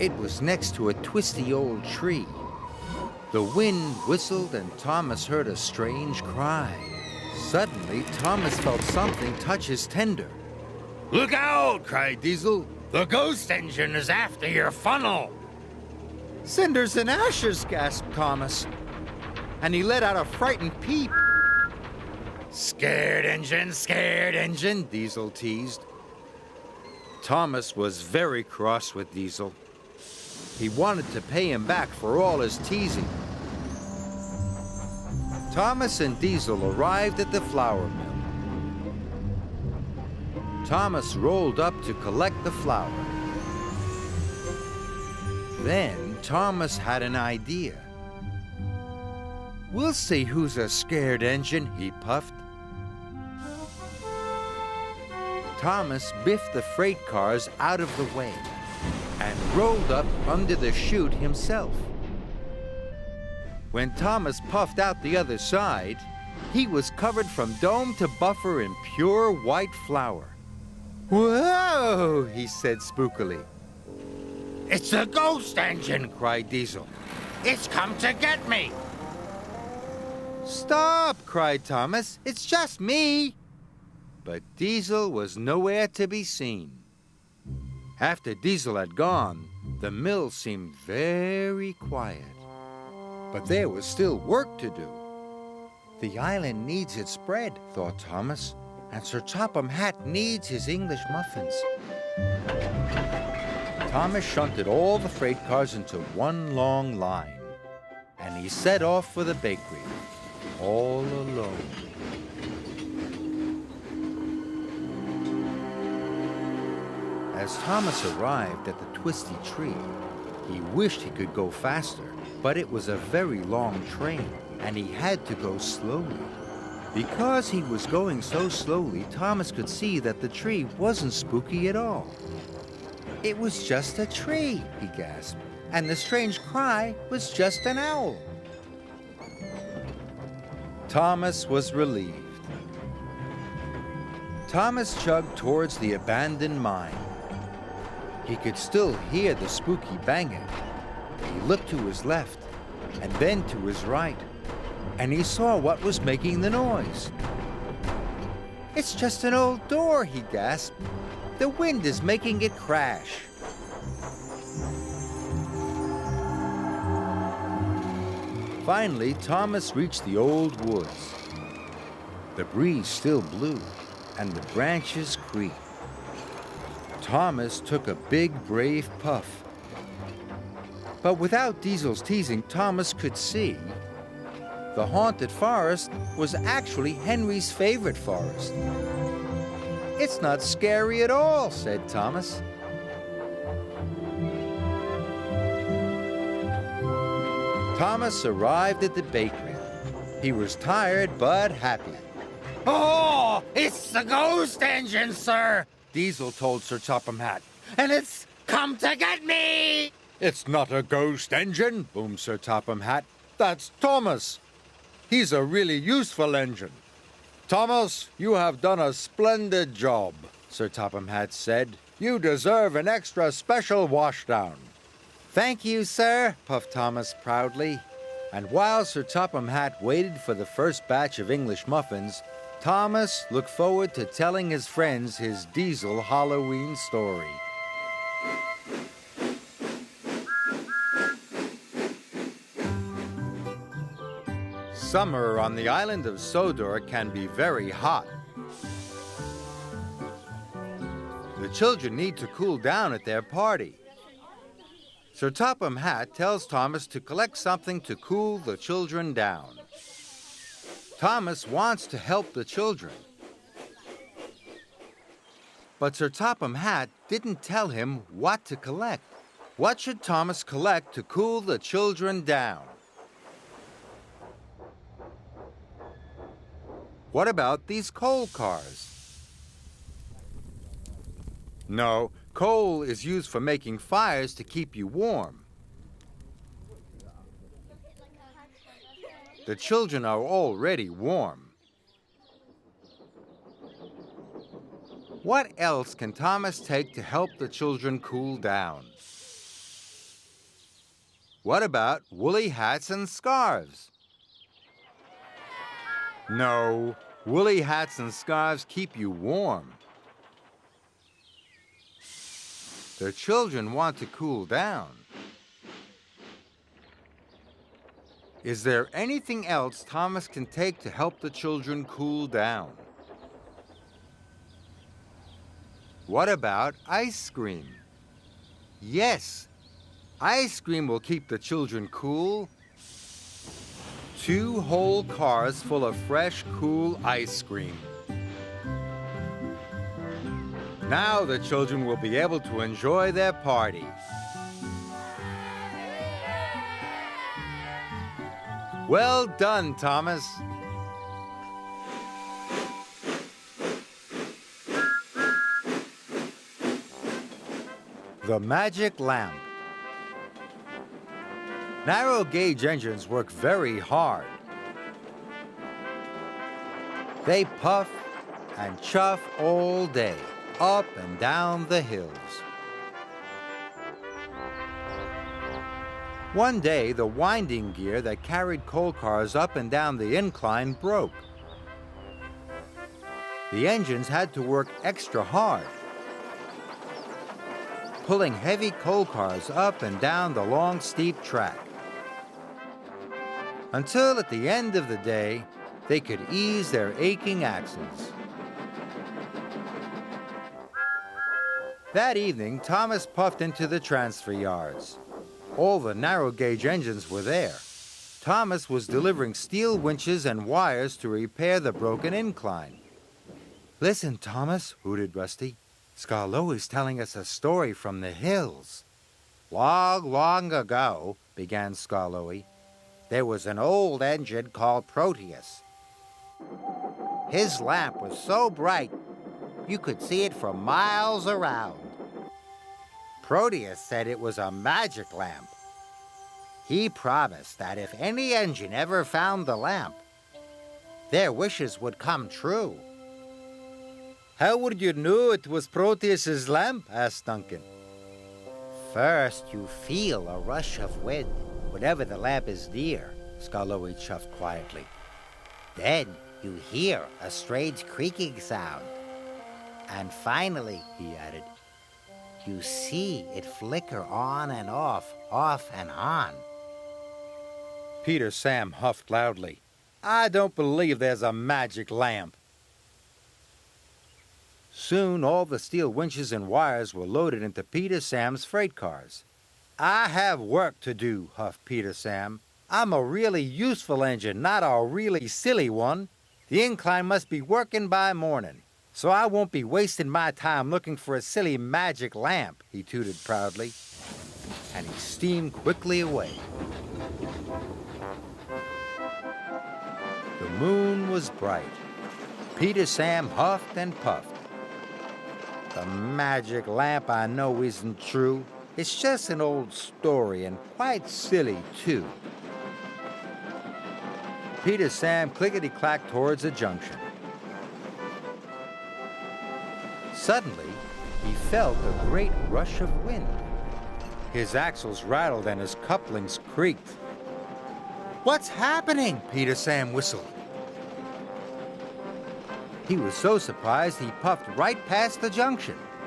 It was next to a twisty old tree. The wind whistled and Thomas heard a strange cry. Suddenly, Thomas felt something touch his tender. "Look out!" cried Diesel. "The ghost engine is after your funnel." "Cinders and ashes," gasped Thomas, and he let out a frightened peep. Scared engine, Diesel teased. Thomas was very cross with Diesel. He wanted to pay him back for all his teasing. Thomas and Diesel arrived at the flour mill. Thomas rolled up to collect the flour. Then Thomas had an idea. "We'll see who's a scared engine," he puffed. Thomas biffed the freight cars out of the way and rolled up under the chute himself. When Thomas puffed out the other side, he was covered from dome to buffer in pure white flour. "Whoa!" he said spookily. "It's a ghost engine!" cried Diesel. "It's come to get me!" "Stop!" cried Thomas. "It's just me!" But Diesel was nowhere to be seen. After Diesel had gone, the mill seemed very quiet. But there was still work to do. "The island needs its bread," thought Thomas, "and Sir Topham Hatt needs his English muffins." Thomas shunted all the freight cars into one long line, and he set off for the bakery, all alone. As Thomas arrived at the twisty tree, he wished he could go faster, but it was a very long train, and he had to go slowly. Because he was going so slowly, Thomas could see that the tree wasn't spooky at all. "It was just a tree," he gasped, "and the strange cry was just an owl." Thomas was relieved. Thomas chugged towards the abandoned mine. He could still hear the spooky banging. He looked to his left and then to his right, and he saw what was making the noise. "It's just an old door," he gasped. "The wind is making it crash." Finally, Thomas reached the old woods. The breeze still blew, and the branches creaked. Thomas took a big, brave puff. But without Diesel's teasing, Thomas could see the haunted forest was actually Henry's favorite forest. "It's not scary at all," said Thomas. Thomas arrived at the bakery. He was tired but happy. "Oh, it's the ghost engine, sir!" Diesel told Sir Topham Hatt. "And it's come to get me!" "It's not a ghost engine," boomed Sir Topham Hatt. "That's Thomas. He's a really useful engine." "Thomas, you have done a splendid job," Sir Topham Hatt said. "You deserve an extra special washdown." "Thank you, sir," puffed Thomas proudly. And while Sir Topham Hatt waited for the first batch of English muffins, Thomas looked forward to telling his friends his Diesel Halloween story. Summer on the island of Sodor can be very hot. The children need to cool down at their party. Sir Topham Hatt tells Thomas to collect something to cool the children down. Thomas wants to help the children. But Sir Topham Hatt didn't tell him what to collect. What should Thomas collect to cool the children down? What about these coal cars? No, coal is used for making fires to keep you warm. The children are already warm. What else can Thomas take to help the children cool down? What about woolly hats and scarves? No, woolly hats and scarves keep you warm. The children want to cool down. Is there anything else Thomas can take to help the children cool down? What about ice cream? Yes, ice cream will keep the children cool. 2 whole cars full of fresh, cool ice cream. Now the children will be able to enjoy their party. Well done, Thomas. The magic lamp. Narrow gauge engines work very hard. They puff and chuff all day, up and down the hills. One day, the winding gear that carried coal cars up and down the incline broke. The engines had to work extra hard, pulling heavy coal cars up and down the long, steep track, until at the end of the day, they could ease their aching axles. That evening, Thomas puffed into the transfer yards. All the narrow gauge engines were there. Thomas was delivering steel winches and wires to repair the broken incline. Listen, Thomas, hooted Rusty. Skarloey's telling us a story from the hills. Long, long ago, began Skarloey, there was an old engine called Proteus. His lamp was so bright, you could see it for miles around. Proteus said it was a magic lamp. He promised that if any engine ever found the lamp, their wishes would come true. How would you know it was Proteus's lamp? Asked Duncan. First, you feel a rush of wind whenever the lamp is near, Skarloey chuffed quietly. Then you hear a strange creaking sound. And finally, he added, you see it flicker on and off and on. Peter Sam huffed loudly. I don't believe there's a magic lamp. Soon all the steel winches and wires were loaded into Peter Sam's freight cars. I have work to do, huffed Peter Sam. I'm a really useful engine, not a really silly one. The incline must be working by morning, so I won't be wasting my time looking for a silly magic lamp, he tooted proudly. And he steamed quickly away. The moon was bright. Peter Sam huffed and puffed. The magic lamp I know isn't true. It's just an old story and quite silly, too. Peter Sam clickety-clacked towards a junction. Suddenly, he felt a great rush of wind. His axles rattled and his couplings creaked. What's happening? Peter Sam whistled. He was so surprised he puffed right past the junction.